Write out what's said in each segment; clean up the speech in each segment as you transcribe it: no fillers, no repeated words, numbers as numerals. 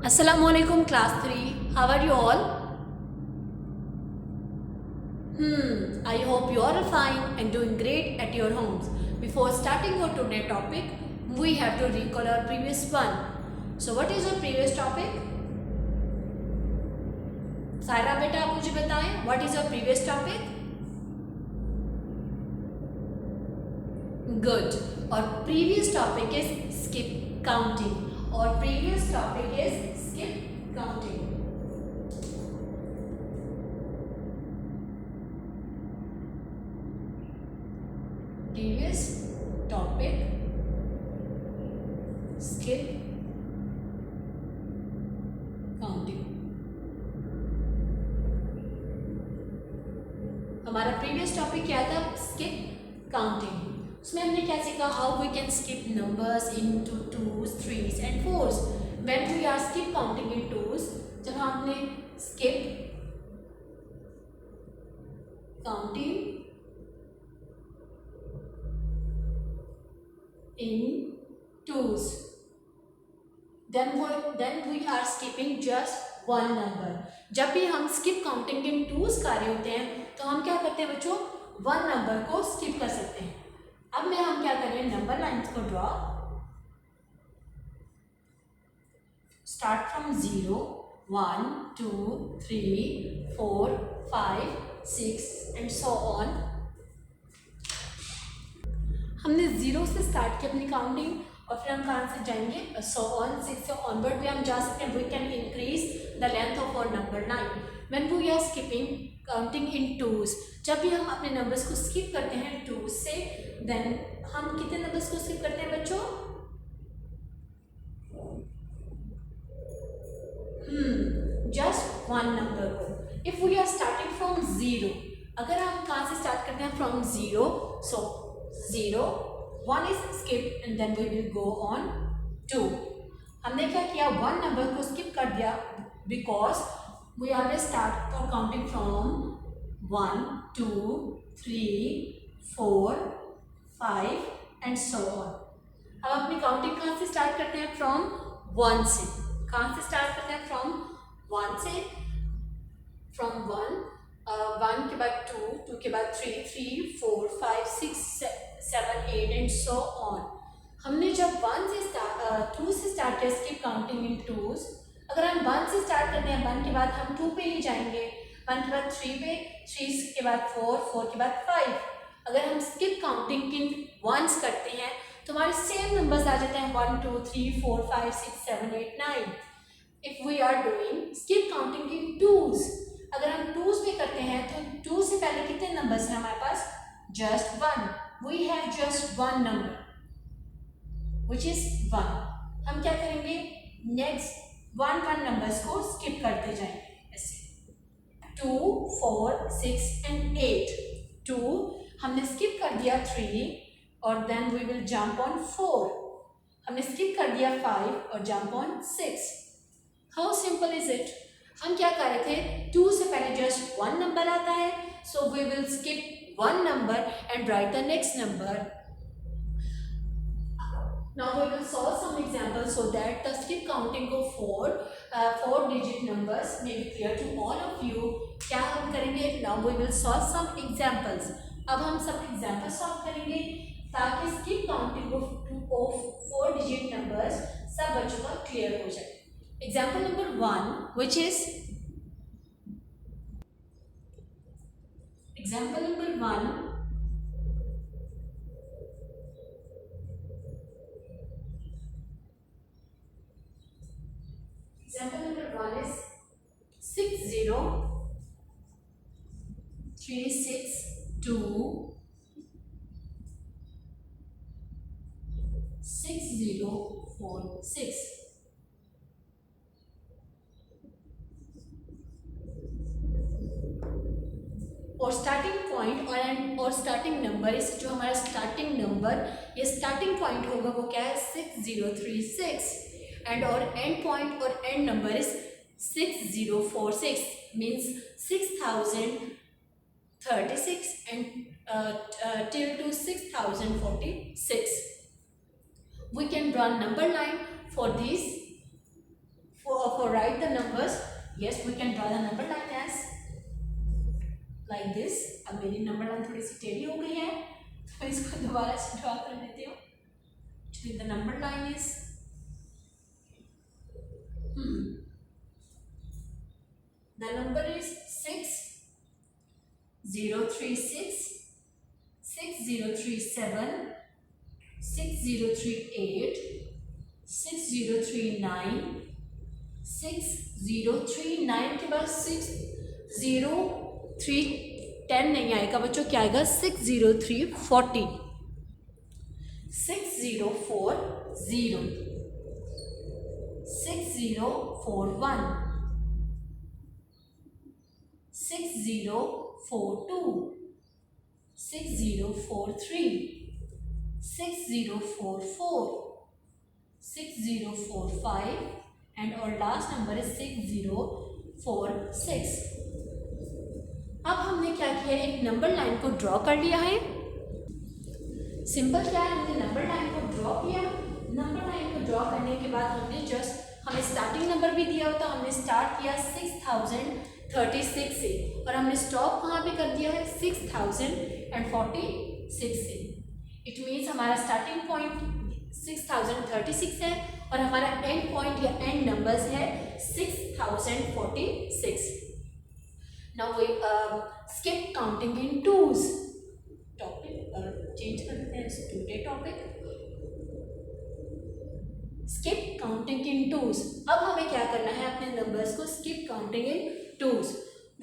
Assalamualaikum class 3. How are you all? I hope you are all fine and doing great at your homes. Before starting our today topic, we have to recall our previous one. So what is our previous topic? Saira बेटा आप मुझे बताएं, what is our previous topic? Good. Our previous topic is skip counting. Our previous topic is skip counting. Previous topic skip counting. हमारा previous topic क्या था? Skip counting. उसमें हमने क्या सीखा? How we can skip numbers into twos, threes and fours when we are skip counting in twos. जब हमने skip counting in twos, then we are skipping just one number. जब भी हम skip counting in twos कर रहे होते हैं तो हम क्या करते हैं बच्चों? वन नंबर को skip कर सकते हैं। अब मैं हम क्या कर रहे हैं? नंबर लाइन्स को draw, start from 0, 1, 2, 3, 4, 5, 6 and so on. हमने 0 से स्टार्ट की अपनी काउंटिंग और फिर हम कहाँ से जाएंगे? सो ऑन, 6 से ऑनवर्ड भी हम जा सकते हैं। We can increase the length of our number line when we are skipping counting in twos. जब भी हम अपने नंबर्स को स्किप करते हैं टूज से, देन हम कितने नंबर्स को स्किप करते हैं बच्चों? जस्ट वन नंबर को। If we are starting from 0, अगर हम कहाँ से स्टार्ट करते हैं? From 0, so 0, 1 is skipped and then we will go on 2. हमने क्या किया? वन नंबर को स्किप कर दिया because we always start for counting from 1, 2, 3, 4, 5 and so on. अब अपनी काउंटिंग कहाँ से स्टार्ट करते हैं? फ्रॉम 1 से। कहाँ से स्टार्ट करते हैं? फ्रॉम 1 से। फ्रॉम 1, 1 के बाद 2, 2 के बाद 3, 3, 4, 5, 6, 7, 8 एंड सो ऑन। हमने जब 1 से 2 से स्टार्ट किया स्किप काउंटिंग इन टूज, अगर हम 1 से स्टार्ट करते हैं 1 के बाद हम 2 पे ही जाएंगे, 1 के बाद 3 पे, 3 के बाद 4, 4 के बाद 5। अगर हम स्किप काउंटिंग इन वंस करते हैं तो हमारे सेम नंबर्स आ जाते हैं 1, 2, 3, 4, 5, 6, 7, 8, 9। If we are doing skip counting in twos, अगर हम टूज में करते हैं तो 2 से पहले कितने नंबर्स हैं हमारे पास? Just 1। We have just one number which is 1। हम क्या करेंगे? नेक्स्ट 1 1 नंबर्स को स्किप करते जाएंगे ऐसे 2, 4, 6 एंड 8। 2 हमने स्किप कर दिया 3 और then we will jump on 4। हमने स्किप कर दिया 5 और jump on 6। How simple is it? हम क्या कर रहे थे? 2 से पहले जस्ट वन नंबर आता है, so we will skip one number and write the next number. Now we will solve some examples so that the skip counting of 4 digit numbers may be clear to all of you. क्या हम करेंगे? Now we will solve some examples. अब हम सब examples solve करेंगे ताकि skip counting of 4 digit numbers सब बच्चों का clear हो जाए। Example number 1, which is example number 1. Example number 1 is 60 362 6046। और स्टार्टिंग पॉइंट और स्टार्टिंग नंबर, इस जो हमारा स्टार्टिंग नंबर ये स्टार्टिंग पॉइंट होगा वो क्या है? 6036 एंड और एंड पॉइंट और and number is 6046 means 6036 and till to 6046. We can run number line for these or write the numbers, yes, we can draw the number line as like this. अब मेरी number line थोड़ी सी टेढ़ी हो गई है, तो इसको दोबारा से ड्रॉ कर देती हूँ. Actually, the number line is the number is 6036, 6037, 6038, 6039, 6039 के बाद 60310 नहीं आएगा बच्चों, क्या आएगा 60340, 6040, 6041, 6042, 6043, 6044, 6045 and our last number is 6046. अब हमने क्या किया, एक नंबर लाइन को ड्रॉ कर लिया है. सिंपल क्या है, हमने नंबर लाइन को ड्रॉ किया. नंबर लाइन को ड्रॉ करने के बाद हमने जस्ट, हमें स्टार्टिंग नंबर भी दिया होता, हमने स्टार्ट किया 6036 से और हमने स्टॉप कहाँ पे कर दिया है 6046 से. इट मीन्स हमारा स्टार्टिंग पॉइंट 6036 है और हमारा एंड पॉइंट या एंड नंबर्स है 6046. Now we skip counting in twos. Topic change कर देते हैं, today topic skip counting in twos. अब हमें क्या करना है, अपने नंबर्स को skip counting in twos.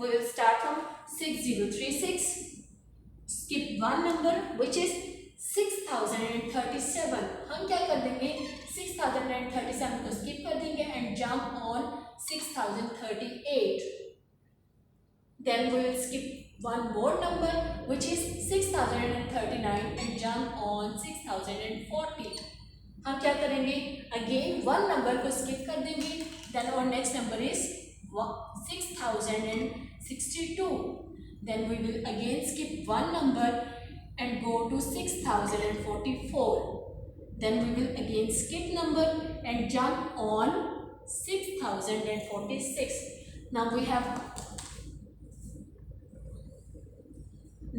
We will start from 6036, skip one number which is 6037. हम क्या कर देंगे, 6037 को skip कर देंगे and jump on 6038. Then we will skip one more number which is 6039 and jump on 6040. हम क्या करेंगे, again one number को skip कर देंगे. Then our next number is 6062. Then we will again skip one number and go to 6044. Then we will again skip number and jump on 6046. Now we have,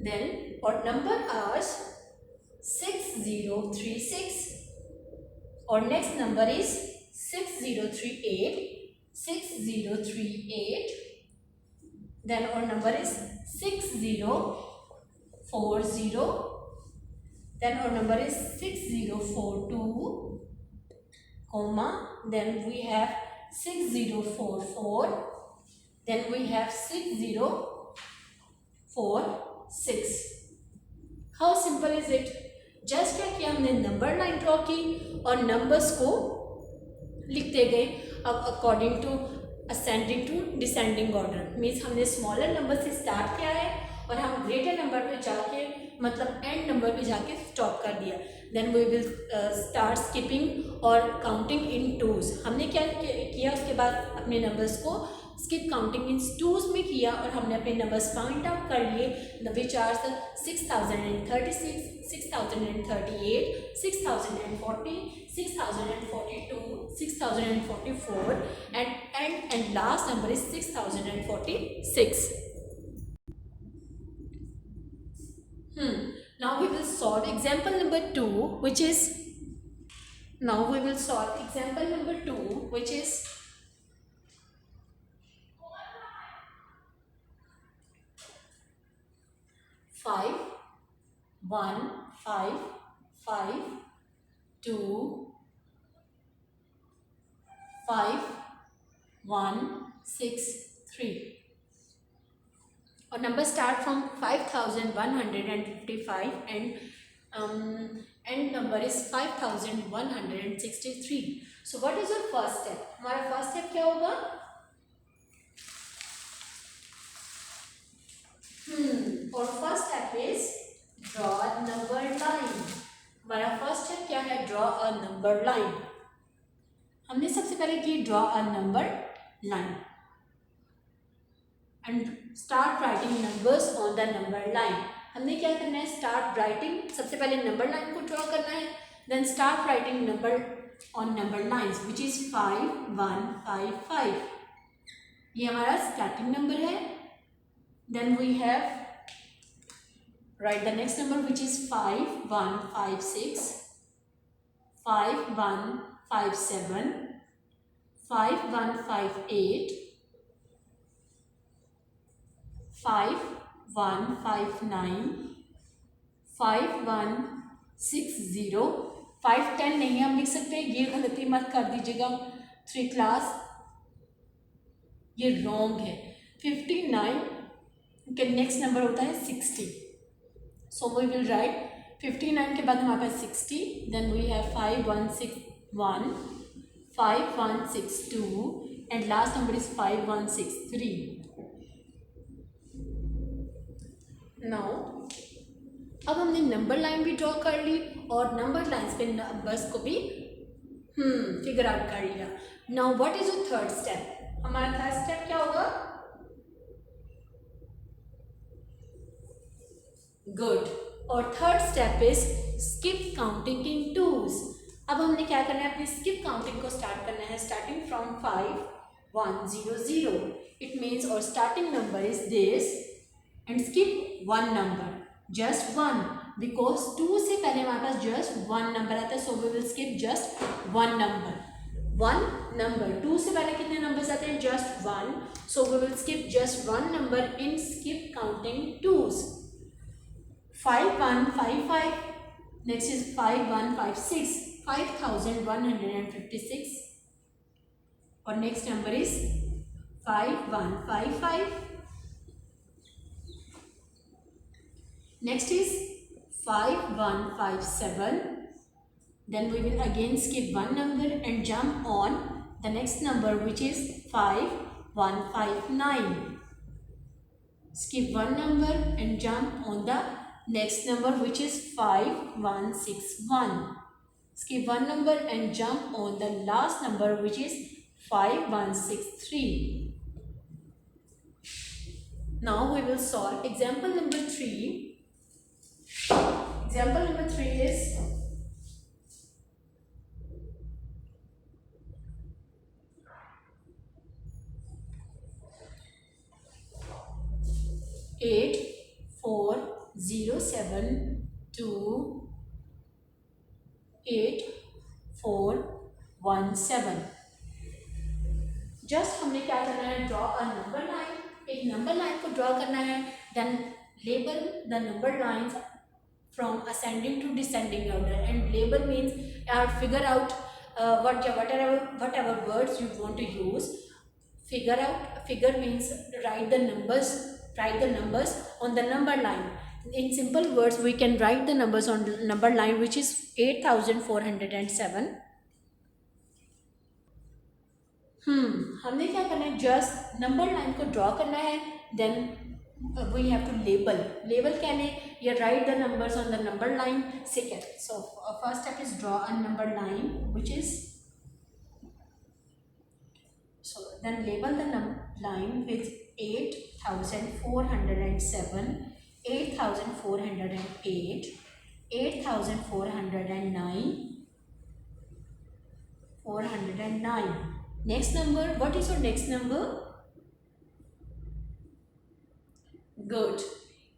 then our number is 6036. Our next number is 6038, 6038. Then our number is 6040. Then our number is 6042, comma. Then we have 6044. Then we have 6046. How simple is it? Just क्या किया, हमने number line draw की और numbers को लिखते गए. अब according to ascending to descending order, means हमने स्मॉलर नंबर से स्टार्ट किया है और हम ग्रेटर नंबर पे जाके, मतलब एंड नंबर पे जाके स्टॉप कर दिया. Then we will start skipping और काउंटिंग इन टूज. हमने क्या किया, उसके बाद अपने नंबर्स को स्किप काउंटिंग इन टूज में किया और हमने अपने नंबर्स काउंट आउट कर लिए, which are 6036, 6038, 6040, 6042, 6044 and last number is 6046. Now we will solve example number 2, which is, now we will solve example number 2, which is 5 1 5 5 2 5 1 6 3. Our number start from 5155 and end number is 5163. So what is your first step? हमारा first step क्या होगा? Our first step is draw a number line. हमारा first step क्या है? Draw a number line. हमने सबसे पहले की draw a number line and start writing numbers on the number line. हमने क्या करना है? Start writing, सबसे पहले number line को draw करना है, then start writing number on number lines which is 5 1 5 5. ये हमारा starting number है. Then we have write the next number which is 5 1 5 6, 5 1 5 7, 5 1 5 8, 5 1 5 9, 5 1 6 0. 5 10 नहीं हम लिख सकते, ये गलती मत कर दीजिएगा 3 क्लास, ये रॉन्ग है. 59 के नेक्स्ट नंबर होता है 60. सो वी विल राइट 59 के बाद हमारे पास 60. Then we have 5 1 6 1, 5 1 6 2 and last number is 5 1 6 3. Now अब हमने नंबर लाइन भी ड्रॉ कर ली और नंबर लाइन्स पे नंबर्स को भी फिगर आउट कर लिया. Now what is your third step? हमारा थर्ड स्टेप क्या होगा? गुड. और third step is skip counting in twos. अब हमने क्या करना है, अपनी स्किप काउंटिंग को स्टार्ट करना है स्टार्टिंग फ्रॉम 5 1 0 0. इट मीन्स और starting number is this and skip one number, just one, because 2 से पहले हमारे पास जस्ट वन नंबर आता है. So we will skip just one number. 2 से पहले कितने नंबर्स आते हैं? Just 1. So we will skip just one number in skip counting twos. 5 1 5 5. Next is 5 1 5 6, 5156. और next number is 5 1 5 5. Next is 5 1 5 7. Then we will again skip one number and jump on the next number which is 5 1 5 9. Skip one number and jump on the next number which is 5 1 6 1. Skip one number and jump on the last number which is 5 1 6 3. Now we will solve example number 3. Example number 3 is 8 4 0 7 2 8 4 1 7. Just हमने क्या करना है, draw a number line. एक number line को draw करना है. Then label the number lines from ascending to descending order, and label means figure out whatever words you want to use. Figure means write the numbers on the number line. In simple words we can write the numbers on the number line which is 8407. हमने क्या करना है, just number line को draw करना है. Then we have to label can you write the numbers on the number line. Second, so first step is draw a number line which is, so then label the line with 8407, 8408, 8409, 409. Next number, what is your next number? Good.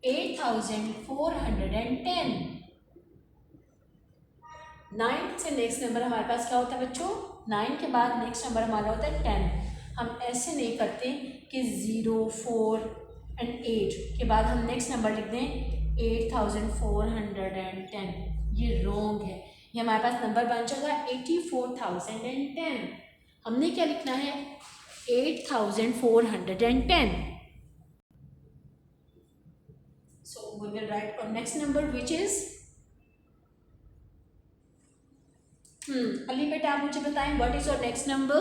8410. 9 से next number हमारे पास क्या होता है बच्चों? 9 के बाद next number हमारा होता है 10. हम ऐसे नहीं करते कि 0 4 एंड 8 के बाद हम नेक्स्ट नंबर लिख दें 8410. ये रॉन्ग है. ये हमारे पास नंबर बन जाएगा 84,010. हमने क्या लिखना है? 8410. So we will write our next number which is Ali बेटा आप मुझे बताएं what is your next number?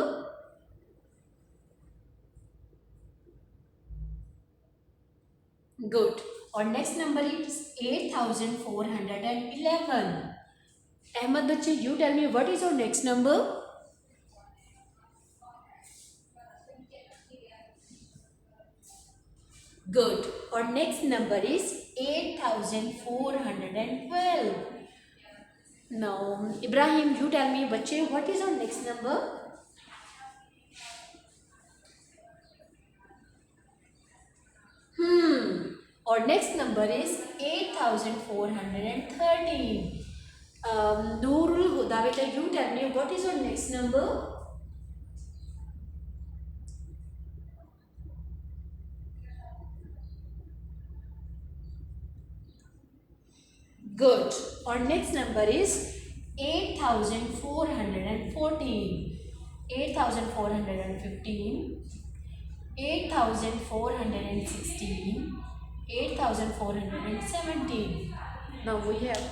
Good. और next number is 8411. अहमद बच्चे you tell me what is your next number? Good. और next number is 8412. Now, Ibrahim, you tell me, बच्चे, what is our next number? Our next number is 8413. Nurul Huda, beta, you tell me, what is your next number? Good. Our next number is 8414. 8415. 8416. 8417. Now we have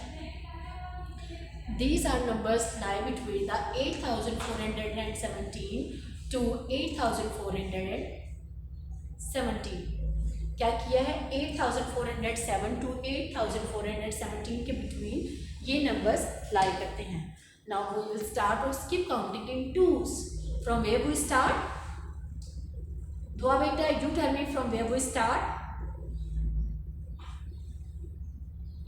these are numbers lie between the 8417 to 8417. क्या किया है 8407 to 8417 के between ये numbers लाई करते हैं. Now we will start और skip counting in twos. From where we start? Dua बेटा, you tell me from where we start.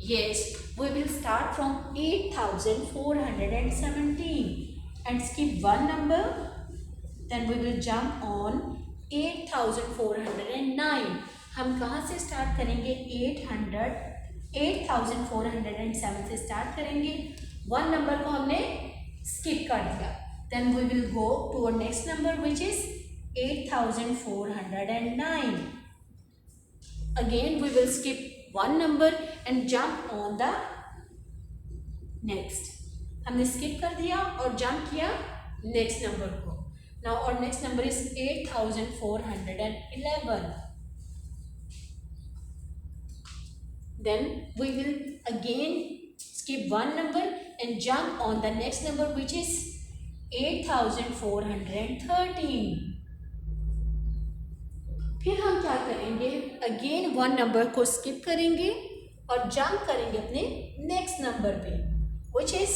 Yes, we will start from 8417 and skip one number. Then we will jump on 8409. हम कहाँ से start करेंगे? 8407 से start करेंगे. One number को हमने skip कर दिया. Then we will go to our next number which is 8409. Again we will skip one number and jump on the next. हमने skip कर दिया और jump किया next number को. Now our next number is 8411. Then we will again skip one number and jump on the next number which is 8413. फिर हम क्या करेंगे? अगेन वन नंबर को स्किप करेंगे और जंप करेंगे अपने नेक्स्ट नंबर पे which is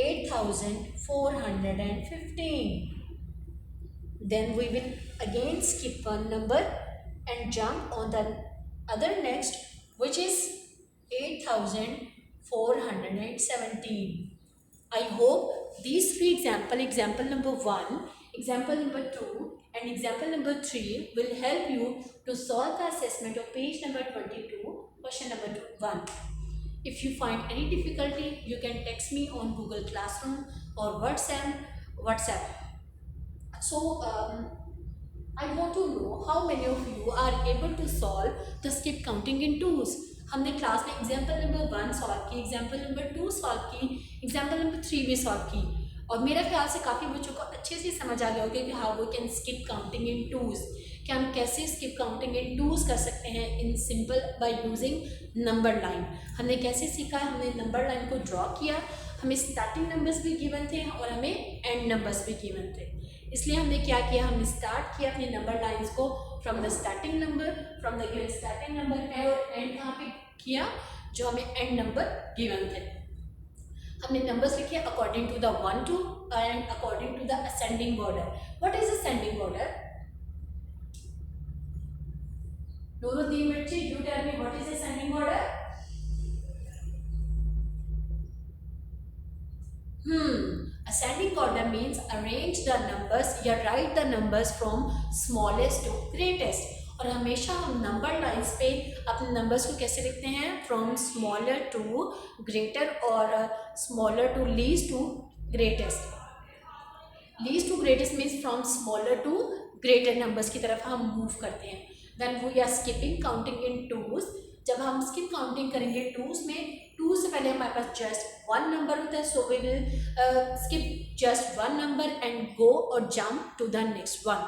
8415. Then we will again skip one number and jump on the other next which is 8417. I hope these three example number 1, example number 2 and example number 3 will help you to solve the assessment of page number 22, question number 1. If you find any difficulty, you can text me on Google Classroom or WhatsApp. So, I want to know how many of you are able to solve the skip counting in twos. हमने class में example number 1 solve की, example number 2 solve की, example number 3 भी solve की और मेरा ख्याल से काफ़ी बच्चों को अच्छे से समझ आ गया होगा कि how we can skip counting in twos. कि हम कैसे स्किप काउंटिंग इन टूज कर सकते हैं in simple by using number line. हमने कैसे सीखा? हमने नंबर लाइन को ड्रॉ किया, हमें स्टार्टिंग नंबर्स भी गिवन थे और हमें एंड नंबर्स भी गिवन थे. इसलिए हमने क्या किया? हमने स्टार्ट किया अपनी नंबर लाइन्स को from the starting number, from the given starting number और एंड कहाँ पे किया? जो हमें एंड नंबर गिवन थे. हमने नंबर्स लिखे according to the 1 to and according to the ascending order. What is ascending order? Nooruddin बच्चे, you tell me what is ascending order? Ascending order means arrange the numbers या write the numbers from smallest to greatest. और हमेशा हम number lines पे अपने numbers को कैसे लिखते हैं? फ्रॉम स्मॉलर टू ग्रेटर और smaller to least to greatest. Least to greatest means from smaller to greater numbers की तरफ हम मूव करते हैं. When we are skipping counting in twos, जब हम स्किप काउंटिंग करेंगे टूज में, टू से पहले हमारे पास जस्ट वन नंबर होता है. So we will skip just one number and go or jump to the next one.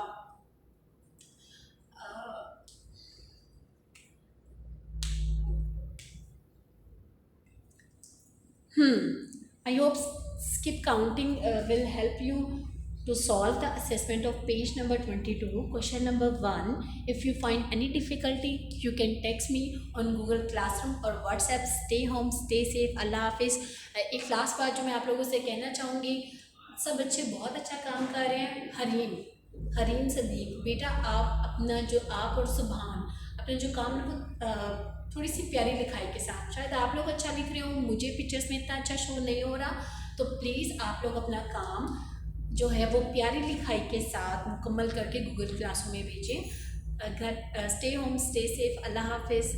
I hope skip counting will help you to solve the assessment of page number 22, question number 1. If you find any difficulty, you can text me on Google Classroom or WhatsApp. Stay home, stay safe. Allah Hafiz. एक last बात जो मैं आप लोगों से कहना चाहूँगी, सब बच्चे बहुत अच्छा काम कर रहे हैं. हरीम सदीक बेटा, आप अपना जो आप और सुभान अपने जो काम को थोड़ी सी प्यारी लिखाई के साथ। शायद आप लोग अच्छा लिख रहे हो, मुझे पिक्चर्स में इतना अच्छा शो नहीं हो रहा, तो प्लीज़ आप लोग अपना काम जो है वो प्यारी लिखाई के साथ मुकम्मल करके गूगल क्लासरूम में भेजें। स्टे होम, स्टे सेफ, अल्लाह हाफिज़।